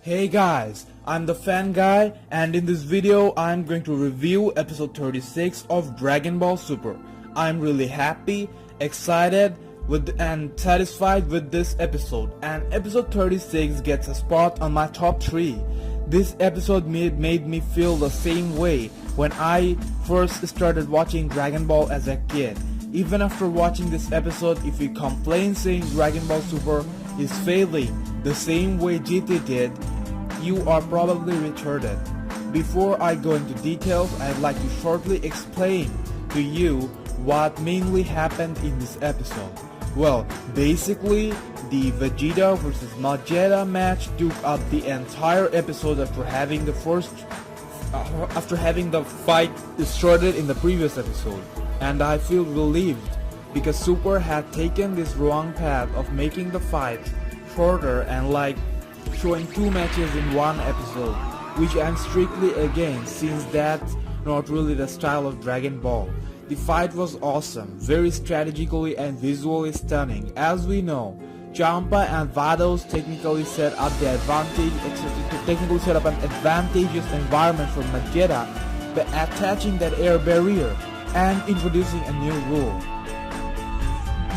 Hey guys, I'm the Fan Guy, and in this video I'm going to review episode 36 of Dragon Ball Super. I'm really happy, excited and satisfied with this episode, and episode 36 gets a spot on my top 3. This episode made me feel the same way when I first started watching Dragon Ball as a kid. Even after watching this episode, if you complain saying Dragon Ball Super is failing the same way GT did, you are probably retarded. Before I go into details, I'd like to shortly explain to you what mainly happened in this episode. Well, basically, the Vegeta versus Majeta match took up the entire episode after having the fight started in the previous episode, and I feel relieved because Super had taken this wrong path of making the fight shorter and showing 2 matches in one episode, which I'm strictly against since that's not really the style of Dragon Ball. The fight was awesome, very strategically and visually stunning. As we know, Champa and Vados technically set up an advantageous environment for Majeta by attaching that air barrier and introducing a new rule.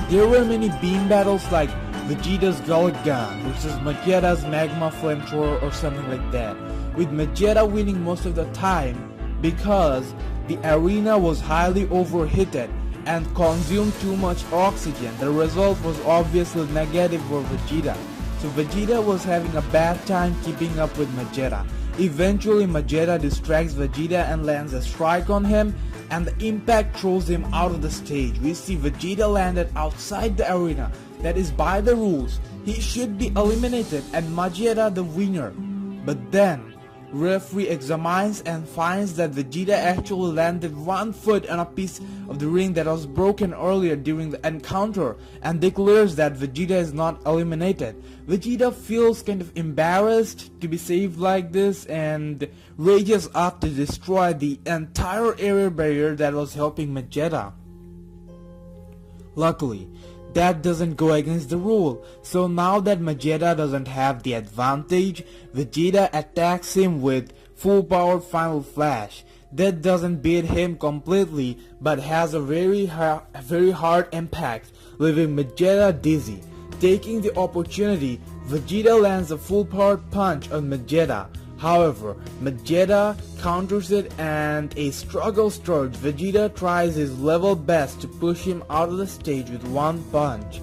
There were many beam battles like Vegeta's Gullet Gun versus Majeta's Magma Flamethrower or something like that, with Majeta winning most of the time because the arena was highly overheated and consumed too much oxygen. The result was obviously negative for Vegeta, so Vegeta was having a bad time keeping up with Majeta. Eventually Majeta distracts Vegeta and lands a strike on him, and the impact throws him out of the stage. We see Vegeta landed outside the arena. That is by the rules. He should be eliminated and Majeta the winner. But then, referee examines and finds that Vegeta actually landed 1 foot on a piece of the ring that was broken earlier during the encounter and declares that Vegeta is not eliminated. Vegeta feels kind of embarrassed to be saved like this and rages up to destroy the entire area barrier that was helping Majeta. Luckily, that doesn't go against the rule, so now that Majeta doesn't have the advantage, Vegeta attacks him with full power Final Flash. That doesn't beat him completely, but has a very hard impact, leaving Majeta dizzy. Taking the opportunity, Vegeta lands a full power punch on Majeta. However, Majeta counters it and a struggle starts. Vegeta tries his level best to push him out of the stage with 1 punch,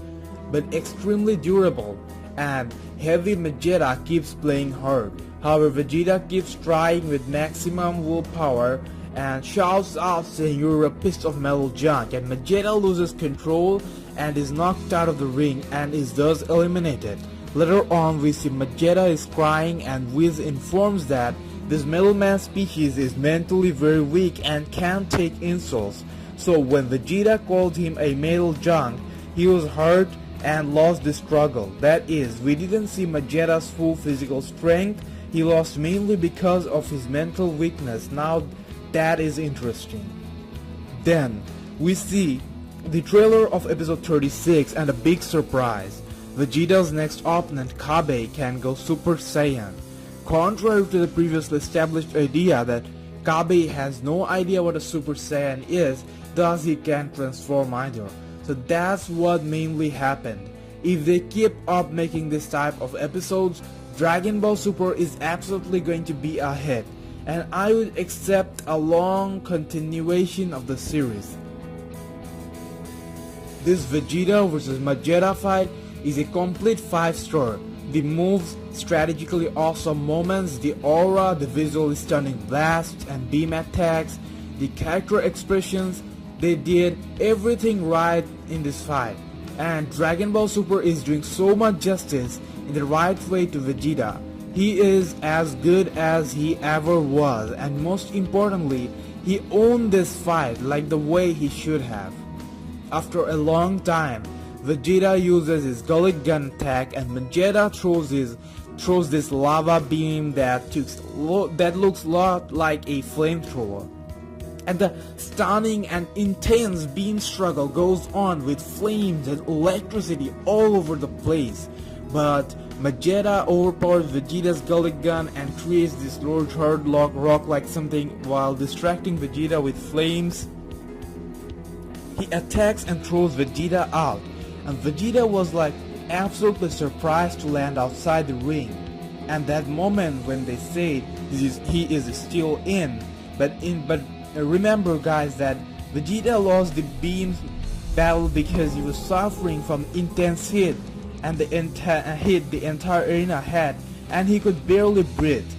but extremely durable, and heavy Majeta keeps playing hard. However, Vegeta keeps trying with maximum willpower and shouts out saying you're a piece of metal junk, and Majeta loses control and is knocked out of the ring and is thus eliminated. Later on, we see Majeta is crying and Whis informs that this Metal Man species is mentally very weak and can't take insults. So when Vegeta called him a metal junk, he was hurt and lost the struggle. That is, we didn't see Majeta's full physical strength. He lost mainly because of his mental weakness. Now that is interesting. Then we see the trailer of episode 36 and a big surprise. Vegeta's next opponent, Kabe, can go Super Saiyan. Contrary to the previously established idea that Kabe has no idea what a Super Saiyan is, thus he can't transform either. So that's what mainly happened. If they keep up making this type of episodes, Dragon Ball Super is absolutely going to be a hit, and I would accept a long continuation of the series. This Vegeta vs Majeta fight is a complete 5-star. The moves, strategically awesome moments, the aura, the visually stunning blasts and beam attacks, the character expressions, they did everything right in this fight. And Dragon Ball Super is doing so much justice in the right way to Vegeta. He is as good as he ever was, and most importantly, he owned this fight like the way he should have. After a long time, Vegeta uses his Gullet Gun attack and Majeta throws this lava beam that looks a lot like a flamethrower. And the stunning and intense beam struggle goes on with flames and electricity all over the place. but Vegeta overpowers Vegeta's Gullic Gun and creates this large hard rock like something while distracting Vegeta with flames. He attacks and throws Vegeta out, and Vegeta was like absolutely surprised to land outside the ring. And that moment when they say he is still in, but remember guys that Vegeta lost the beam battle because he was suffering from intense heat, and the entire arena had, and he could barely breathe.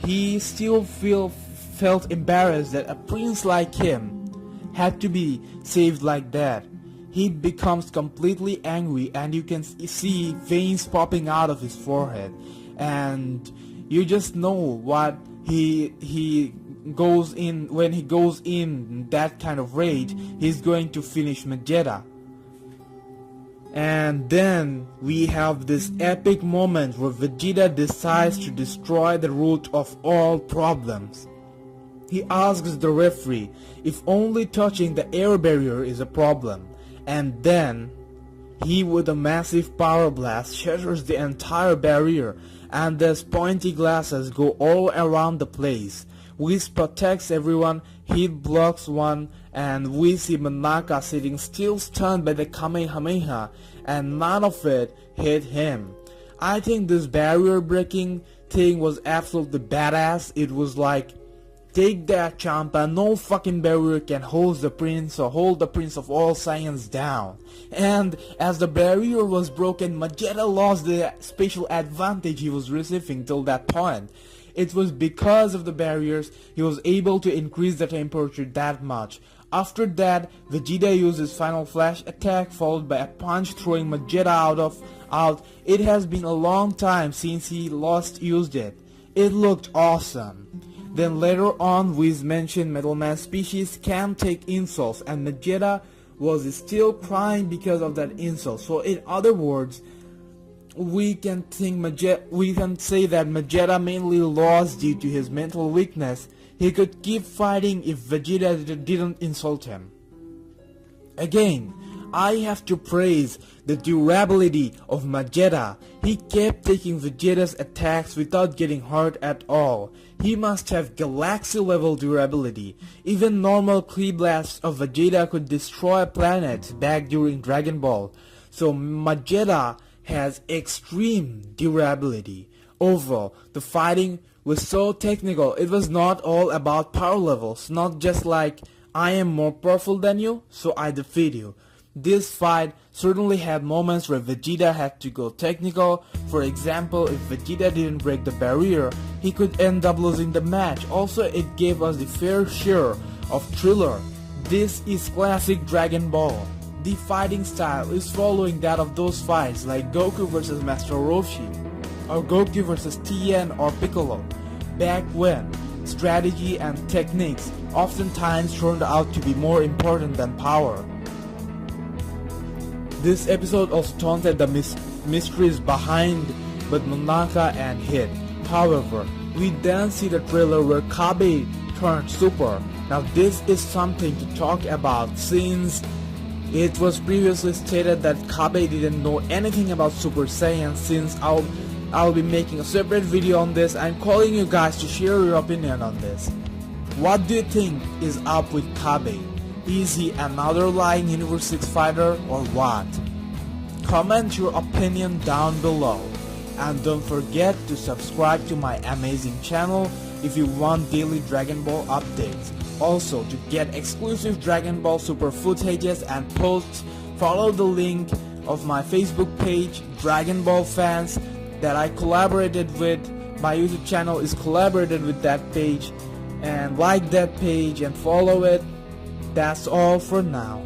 He still felt embarrassed that a prince like him had to be saved like that. He becomes completely angry, and you can see veins popping out of his forehead, and you just know what he goes in. When he goes in that kind of rage, he's going to finish Vegeta. And then we have this epic moment where Vegeta decides to destroy the root of all problems. He asks the referee if only touching the air barrier is a problem, and then he, with a massive power blast, shatters the entire barrier, and these pointy glasses go all around the place. Whis protects everyone, Heat blocks one, and we see Monaka sitting still stunned by the Kamehameha, and none of it hit him. I think this barrier breaking thing was absolutely badass. It was like, take that, Champa, no fucking barrier can hold the Prince of all Saiyans down. And as the barrier was broken, Vegeta lost the special advantage he was receiving till that point. It was because of the barriers he was able to increase the temperature that much. After that, Vegeta used his final flash attack, followed by a punch throwing Vegeta out. It has been a long time since he last used it. It looked awesome. Then later on, Whis mentioned Metal Man species can take insults, and Vegeta was still crying because of that insult. So in other words, we can say that Vegeta mainly lost due to his mental weakness. He could keep fighting if Vegeta didn't insult him. Again, I have to praise the durability of Vegeta. He kept taking Vegeta's attacks without getting hurt at all. He must have galaxy level durability. Even normal Ki blasts of Vegeta could destroy planets back during Dragon Ball. So Vegeta has extreme durability. Overall, the fighting was so technical. It was not all about power levels, not just like I am more powerful than you, so I defeat you. This fight certainly had moments where Vegeta had to go technical. For example, if Vegeta didn't break the barrier, he could end up losing the match. Also, it gave us the fair share of thriller. This is classic Dragon Ball. The fighting style is following that of those fights like Goku vs Master Roshi, or Goku vs Tien or Piccolo. Back when, strategy and techniques oftentimes turned out to be more important than power. This episode also taunted the mysteries behind both Monaka and Hit. However, we then see the trailer where Kabe turned Super. Now this is something to talk about since it was previously stated that Kabe didn't know anything about Super Saiyan. Since I'll be making a separate video on this, I'm calling you guys to share your opinion on this. What do you think is up with Kabe? Is he another lying Universe 6 fighter or what? Comment your opinion down below. And don't forget to subscribe to my amazing channel if you want daily Dragon Ball updates. Also, to get exclusive Dragon Ball Super footages and posts, follow the link of my Facebook page, Dragon Ball Fans, that I collaborated with. My YouTube channel is collaborated with that page, and like that page and follow it. That's all for now.